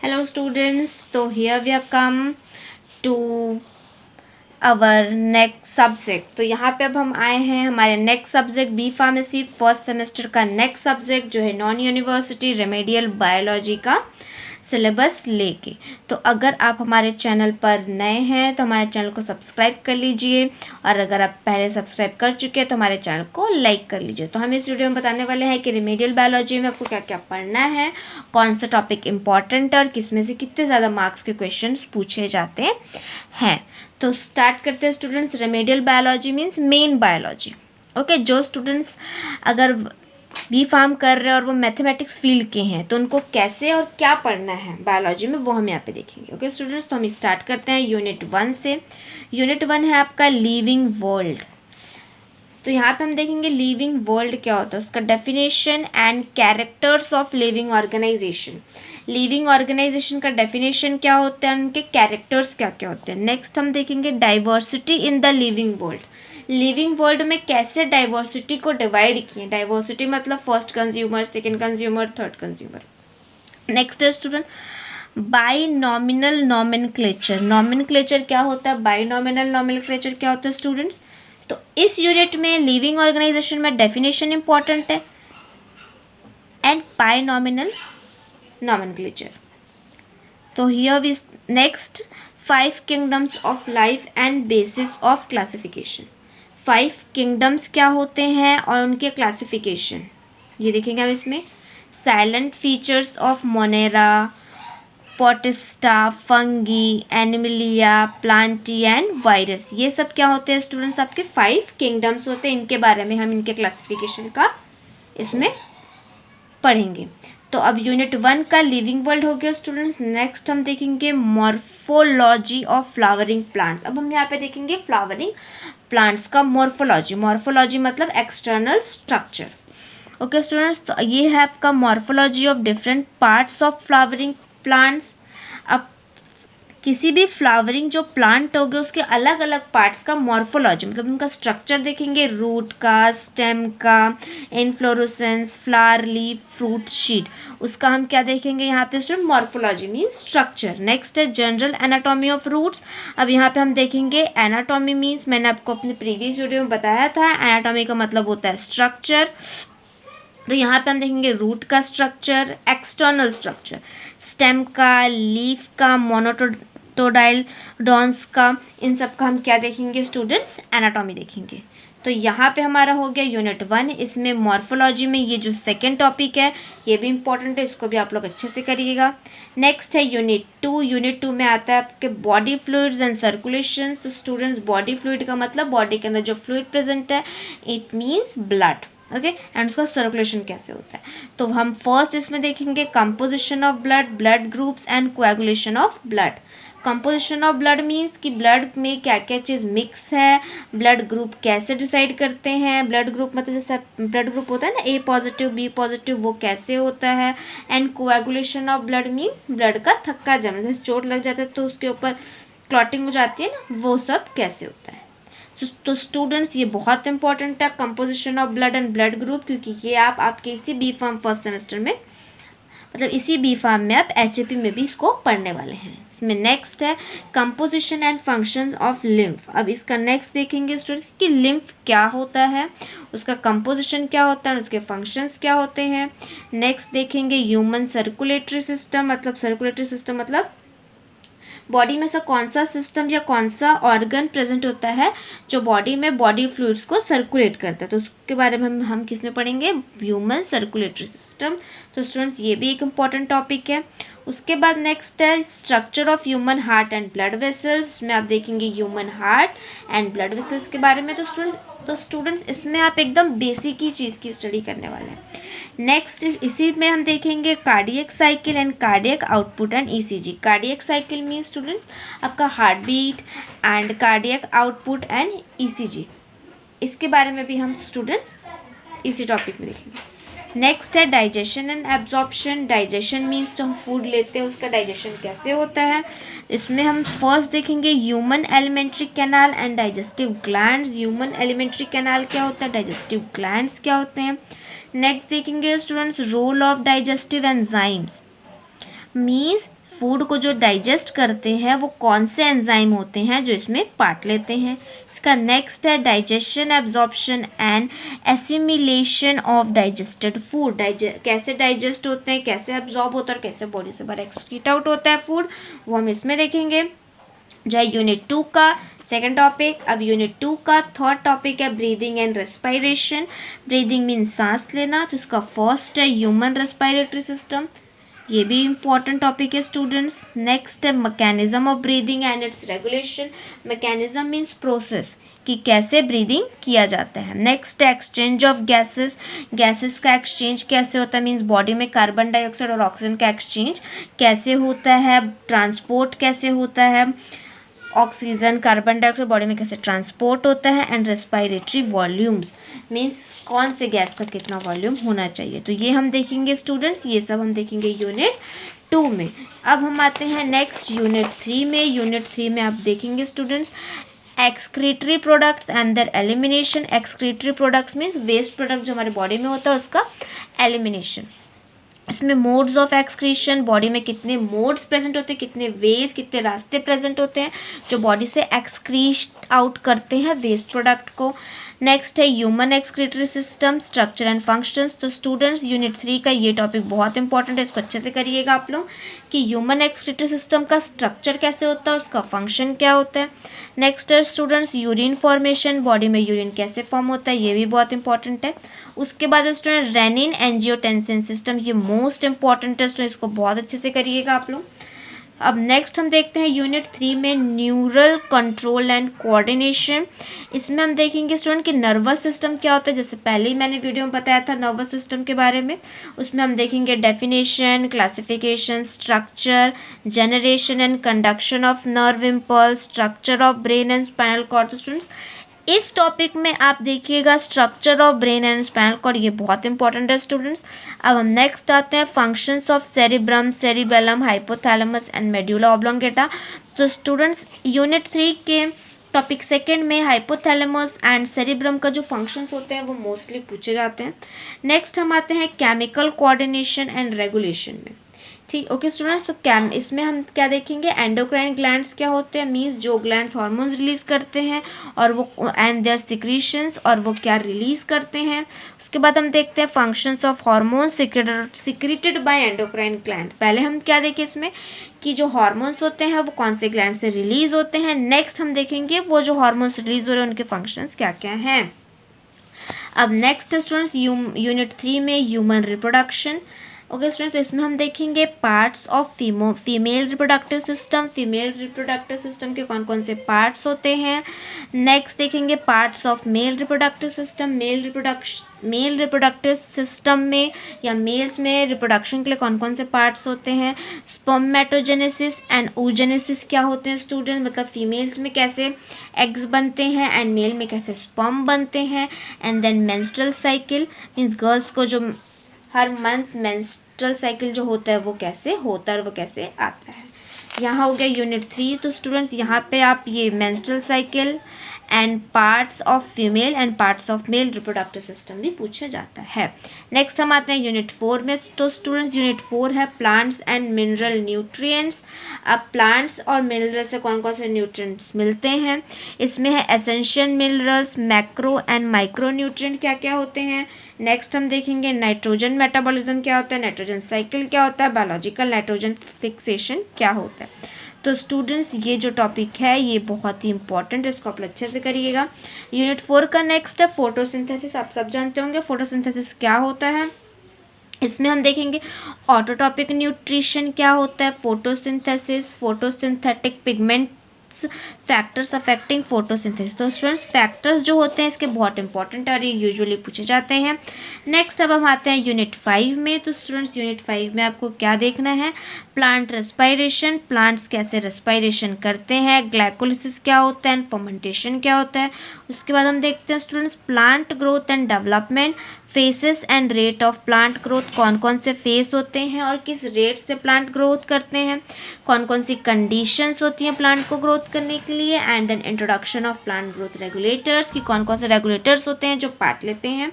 Hello students, so here we have come to our next subject. तो यहाँ पे अब हम आए हैं हमारे next subject B pharmacy first semester का नेक्स्ट सब्जेक्ट जो है नॉन यूनिवर्सिटी रेमेडियल बायोलॉजी का सिलेबस लेके। तो अगर आप हमारे चैनल पर नए हैं तो हमारे चैनल को सब्सक्राइब कर लीजिए, और अगर आप पहले सब्सक्राइब कर चुके हैं तो हमारे चैनल को लाइक कर लीजिए। तो हम इस वीडियो में बताने वाले हैं कि रेमेडियल बायोलॉजी में आपको क्या क्या पढ़ना है, कौन सा टॉपिक इम्पॉर्टेंट है और किसमें से कितने ज़्यादा मार्क्स के क्वेश्चन पूछे जाते हैं। तो स्टार्ट करते हैं students. Remedial biology means main biology. Okay, जो स्टूडेंट्स अगर बी फार्म कर रहे हैं और वो मैथमेटिक्स फील्ड के हैं तो उनको कैसे और क्या पढ़ना है बायोलॉजी में वो हम यहाँ पे देखेंगे। ओके स्टूडेंट्स, तो हम स्टार्ट करते हैं यूनिट 1 से। यूनिट 1 है आपका लिविंग वर्ल्ड। तो यहाँ पे हम देखेंगे लिविंग वर्ल्ड क्या होता है, उसका definition and characters of living organization. Living organization का डेफिनेशन क्या होता है, उनके कैरेक्टर्स क्या क्या होते हैं। नेक्स्ट हम देखेंगे diversity in the living world. Living world में कैसे डाइवर्सिटी को डिवाइड किए। डाइवर्सिटी मतलब first consumer, second consumer, third consumer. Next है स्टूडेंट बाइनॉमिनल नॉमेनक्लेचर। नॉमेनक्लेचर क्या होता है, बाइनॉमिनल नॉमेनक्लेचर क्या होता है स्टूडेंट्स। तो इस यूनिट में लिविंग ऑर्गेनाइजेशन में डेफिनेशन इंपॉर्टेंट है एंड बाइनॉमिनल nomenclature. तो here we next 5 kingdoms of life and basis of classification. 5 kingdoms क्या होते हैं और उनके क्लासिफिकेशन ये देखेंगे हम इसमें। Salient features of Monera, Protista, Fungi, Animalia, Plantae and virus, ये सब क्या होते हैं स्टूडेंट्स, आपके 5 किंगडम्स होते हैं। इनके बारे में हम इनके क्लासिफिकेशन का इसमें पढ़ेंगे। तो अब यूनिट 1 का लिविंग वर्ल्ड हो गया स्टूडेंट्स। नेक्स्ट हम देखेंगे मॉर्फोलॉजी ऑफ फ्लावरिंग प्लांट्स। अब हम यहाँ पे देखेंगे फ्लावरिंग प्लांट्स का मॉर्फोलॉजी। मॉर्फोलॉजी मतलब एक्सटर्नल स्ट्रक्चर। ओके स्टूडेंट्स, तो ये है आपका morphology of different parts of flowering plants. अब किसी भी फ्लावरिंग जो प्लांट होगे उसके अलग अलग पार्ट्स का मॉर्फोलॉजी मतलब उनका स्ट्रक्चर देखेंगे। रूट का, स्टेम का, inflorescence, flower, leaf, fruit, sheet, उसका हम क्या देखेंगे यहाँ पे student, morphology means structure. Next है जनरल एनाटॉमी ऑफ रूट्स। अब यहाँ पे हम देखेंगे एनाटॉमी मीन्स, मैंने आपको अपने प्रीवियस वीडियो में बताया था, एनाटॉमी का मतलब होता है स्ट्रक्चर। तो यहाँ पे हम देखेंगे रूट का स्ट्रक्चर, एक्सटर्नल स्ट्रक्चर, स्टेम का, लीफ का, मोनोटोडाइलडॉन्स का, इन सब का हम क्या देखेंगे स्टूडेंट्स, एनाटॉमी देखेंगे। तो यहाँ पे हमारा हो गया यूनिट 1। इसमें मॉर्फोलॉजी में ये जो सेकेंड टॉपिक है ये भी इंपॉर्टेंट है, इसको भी आप लोग अच्छे से करिएगा। नेक्स्ट है यूनिट 2। यूनिट 2 में आता है आपके बॉडी फ्लूइड्स एंड सर्कुलेशन। तो स्टूडेंट्स बॉडी फ्लूइड का मतलब बॉडी के अंदर जो फ्लूइड प्रेजेंट है, it means blood. Okay, and उसका सर्कुलेशन कैसे होता है। तो हम फर्स्ट इसमें देखेंगे composition of blood, blood groups and coagulation of blood. Composition of blood means कि ब्लड में क्या क्या चीज़ मिक्स है, ब्लड ग्रुप कैसे डिसाइड करते हैं। ब्लड ग्रुप मतलब जैसे ब्लड ग्रुप होता है ना, ए पॉजिटिव, बी पॉजिटिव, वो कैसे होता है। And coagulation of blood means blood का थक्का जमना, जैसे चोट लग जाता है तो उसके ऊपर क्लॉटिंग हो जाती है ना, वो सब कैसे होता है। तो स्टूडेंट्स ये बहुत इंपॉर्टेंट है composition of blood and blood group, क्योंकि ये आप आपके इसी बी फार्म फर्स्ट सेमेस्टर में मतलब इसी बी फार्म में आप एचएपी में भी इसको पढ़ने वाले हैं। इसमें नेक्स्ट है composition and functions of lymph. अब इसका नेक्स्ट देखेंगे स्टूडेंट्स कि लिम्फ क्या होता है, उसका कंपोजिशन क्या होता है, उसके फंक्शंस क्या होते हैं। नेक्स्ट देखेंगे ह्यूमन सर्कुलेटरी सिस्टम। मतलब सर्कुलेटरी सिस्टम मतलब बॉडी में से कौन सा सिस्टम या कौन सा ऑर्गन प्रेजेंट होता है जो बॉडी में बॉडी फ्लूइड्स को सर्कुलेट करता है। तो उसके बारे में हम किस में पढ़ेंगे, ह्यूमन सर्कुलेटरी सिस्टम। तो स्टूडेंट्स ये भी एक इम्पॉर्टेंट टॉपिक है। उसके बाद नेक्स्ट है structure of human heart and blood vessels. इसमें आप देखेंगे human heart and blood vessels के बारे में। तो स्टूडेंट्स इसमें आप एकदम बेसिक ही चीज़ की स्टडी करने वाले हैं। नेक्स्ट इसी में हम देखेंगे cardiac cycle and cardiac output and ECG. Cardiac cycle mean students आपका heart beat and cardiac output and ECG, इसके बारे में भी हम स्टूडेंट्स इसी टॉपिक में देखेंगे। नेक्स्ट है digestion and absorption. Digestion means हम फूड लेते हैं उसका डाइजेशन कैसे होता है। इसमें हम फर्स्ट देखेंगे human alimentary canal and digestive glands. Human alimentary canal क्या होता है, डाइजेस्टिव ग्लैंड्स क्या होते हैं। नेक्स्ट देखेंगे students role of digestive enzymes means food को जो डाइजेस्ट करते हैं वो कौन से एंजाइम होते हैं जो इसमें पार्ट लेते हैं। इसका नेक्स्ट है digestion, absorption and assimilation of digested food. कैसे डाइजेस्ट होते हैं, कैसे एब्जॉर्ब होता है और कैसे बॉडी से बाहर एक्सक्रीट आउट होता है फूड, वो हम इसमें देखेंगे। जो है यूनिट 2 का सेकंड टॉपिक। अब यूनिट 2 का थर्ड टॉपिक है breathing and respiration. Breathing mean सांस लेना, तो इसका फर्स्ट है ह्यूमन रेस्पिरेटरी सिस्टम, ये भी इम्पॉर्टेंट टॉपिक है स्टूडेंट्स। नेक्स्ट है mechanism of breathing and it's regulation. Mechanism means process कि कैसे ब्रीदिंग किया जाता है। नेक्स्ट है एक्सचेंज ऑफ गैसेस। गैसेस का एक्सचेंज कैसे होता है, मीन्स बॉडी में कार्बन डाइऑक्साइड और ऑक्सीजन का एक्सचेंज कैसे होता है, ट्रांसपोर्ट कैसे होता है, ऑक्सीजन कार्बन डाइऑक्साइड बॉडी में कैसे ट्रांसपोर्ट होता है। एंड रेस्पिरेटरी वॉल्यूम्स मीन्स कौन से गैस का कितना वॉल्यूम होना चाहिए। तो ये हम देखेंगे स्टूडेंट्स, ये सब हम देखेंगे यूनिट 2 में। अब हम आते हैं नेक्स्ट यूनिट 3 में। यूनिट 3 में आप देखेंगे students excretory products and their elimination. Excretory products means waste product जो हमारे बॉडी में होता है उसका एलिमिनेशन। इसमें मोड्स ऑफ एक्सक्रीशन, बॉडी में कितने मोड्स प्रेजेंट होते हैं, कितने वेज, कितने रास्ते प्रेजेंट होते हैं जो बॉडी से एक्सक्रीट आउट करते हैं वेस्ट प्रोडक्ट को। नेक्स्ट है human excretory system, structure and functions. तो स्टूडेंट्स यूनिट 3 का ये टॉपिक बहुत इंपॉर्टेंट है, इसको अच्छे से करिएगा आप लोग कि ह्यूमन एक्सक्रीटरी सिस्टम का स्ट्रक्चर कैसे होता है, उसका फंक्शन क्या होता है। नेक्स्ट है स्टूडेंट्स यूरिन फॉर्मेशन, बॉडी में यूरिन कैसे फॉर्म होता है, ये भी बहुत इंपॉर्टेंट है। उसके बाद स्टूडेंट रेनिन एंजियोटेंसिन सिस्टम, ये मोस्ट इंपॉर्टेंट है, तो इसको बहुत अच्छे से करिएगा आप लोग। अब नेक्स्ट हम देखते हैं यूनिट 3 में न्यूरल कंट्रोल एंड कोऑर्डिनेशन। इसमें हम देखेंगे स्टूडेंट कि नर्वस सिस्टम क्या होता है, जैसे पहले ही मैंने वीडियो में बताया था नर्वस सिस्टम के बारे में। उसमें हम देखेंगे definition, classification, structure, generation and conduction of nerve impulse, structure of brain and spinal cord. तो स्टूडेंट्स इस टॉपिक में आप देखिएगा structure of brain and spinal cord, ये बहुत इंपॉर्टेंट है स्टूडेंट्स। अब हम नेक्स्ट आते हैं functions of cerebrum, cerebellum, hypothalamus and medulla oblongata. तो स्टूडेंट्स यूनिट 3 के टॉपिक सेकंड में हाइपोथैलेमस एंड सेरिब्रम का जो फंक्शंस होते हैं वो मोस्टली पूछे जाते हैं। नेक्स्ट हम आते हैं केमिकल कोऑर्डिनेशन एंड रेगुलेशन में। ठीक, ओके स्टूडेंट्स। तो इसमें हम क्या देखेंगे, एंडोक्राइन ग्लैंड्स क्या होते हैं, मीन्स जो ग्लैंड्स हार्मोन्स रिलीज करते हैं और वो एंड देयर सिक्रीशंस, और वो क्या रिलीज करते हैं। उसके बाद हम देखते हैं functions of hormones secreted by endocrine gland. पहले हम क्या देखें इसमें कि जो हार्मोन्स होते हैं वो कौन से ग्लैंड से रिलीज होते हैं। नेक्स्ट हम देखेंगे वो जो हार्मोन्स रिलीज हो रहे हैं उनके फंक्शंस क्या क्या हैं। अब नेक्स्ट स्टूडेंट्स यूनिट 3 में ह्यूमन रिप्रोडक्शन। ओके स्टूडेंट, तो इसमें हम देखेंगे parts of female reproductive system. Female reproductive system के कौन कौन से पार्ट्स होते हैं। नेक्स्ट देखेंगे parts of male reproductive system. Male reproductive system में या मेल्स में रिप्रोडक्शन के लिए कौन कौन से पार्ट्स होते हैं। स्पर्मेटोजेनेसिस एंड oogenesis क्या होते हैं स्टूडेंट, मतलब फीमेल्स में कैसे एग्स बनते हैं एंड मेल में कैसे स्पर्म बनते हैं। And then menstrual cycle means girls को जो हर मंथ मेंस्ट्रुअल साइकिल जो होता है वो कैसे होता है और वो कैसे आता है। यहाँ हो गया यूनिट 3। तो स्टूडेंट्स यहाँ पे आप ये menstrual cycle and parts of female and parts of male reproductive system भी पूछा जाता है। नेक्स्ट हम आते हैं यूनिट 4 में। तो स्टूडेंट्स यूनिट 4 है प्लांट्स एंड मिनरल न्यूट्रिएंट्स। अब प्लांट्स और मिनरल से कौन कौन से न्यूट्रिएंट्स मिलते हैं, इसमें है essential minerals, macro and micro nutrient क्या क्या होते हैं। नेक्स्ट हम देखेंगे नाइट्रोजन मेटाबॉलिज्म क्या होता है, नाइट्रोजन साइकिल क्या होता है, बायोलॉजिकल नाइट्रोजन फिक्सेशन क्या होता है। तो स्टूडेंट्स ये जो टॉपिक है ये बहुत ही इंपॉर्टेंट है, इसको आप अच्छे से करिएगा। यूनिट 4 का नेक्स्ट है फोटोसिंथेसिस। आप सब जानते होंगे फोटोसिंथेसिस क्या होता है। इसमें हम देखेंगे ऑटोटॉपिक न्यूट्रिशन क्या होता है, photosynthesis, photosynthetic pigment factors affecting photosynthesis. तो स्टूडेंट्स फैक्टर्स जो होते हैं इसके बहुत इंपॉर्टेंट है और ये यूजुअली पूछे जाते हैं। नेक्स्ट अब हम आते हैं यूनिट 5 में। तो स्टूडेंट्स यूनिट 5 में आपको क्या देखना है, प्लांट रेस्पिरेशन, प्लांट्स कैसे रेस्पिरेशन करते हैं, ग्लाइकोलिसिस क्या होता है एंड फर्मेंटेशन क्या होता है। उसके बाद हम देखते हैं students plant growth and development, faces and rate of plant growth, कौन कौन से फेस होते हैं और किस रेट से प्लांट ग्रोथ करते हैं, कौन कौन सी कंडीशंस होती हैं प्लांट को ग्रोथ करने के लिए। And then introduction of plant growth regulators कि कौन कौन से रेगुलेटर्स होते हैं जो पार्ट लेते हैं।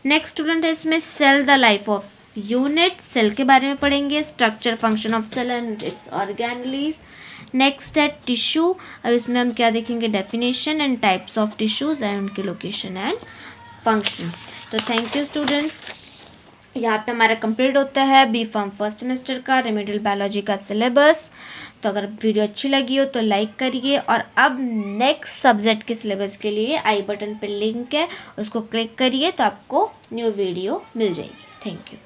नेक्स्ट स्टूडेंट है इसमें cell the life of unit, cell के बारे में पढ़ेंगे, structure function of cell and its organelles. Next है टिश्यू, अब इसमें हम क्या देखेंगे, definition and types of tissues and उनके लोकेशन एंड फंक्शन। तो थैंक यू स्टूडेंट्स, यहाँ पे हमारा कंप्लीट होता है बी फार्म फर्स्ट सेमेस्टर का रेमेडियल बायोलॉजी का सिलेबस। तो अगर वीडियो अच्छी लगी हो तो लाइक करिए, और अब नेक्स्ट सब्जेक्ट के सिलेबस के लिए आई बटन पर लिंक है, उसको क्लिक करिए तो आपको न्यू वीडियो मिल जाएगी। Thank you.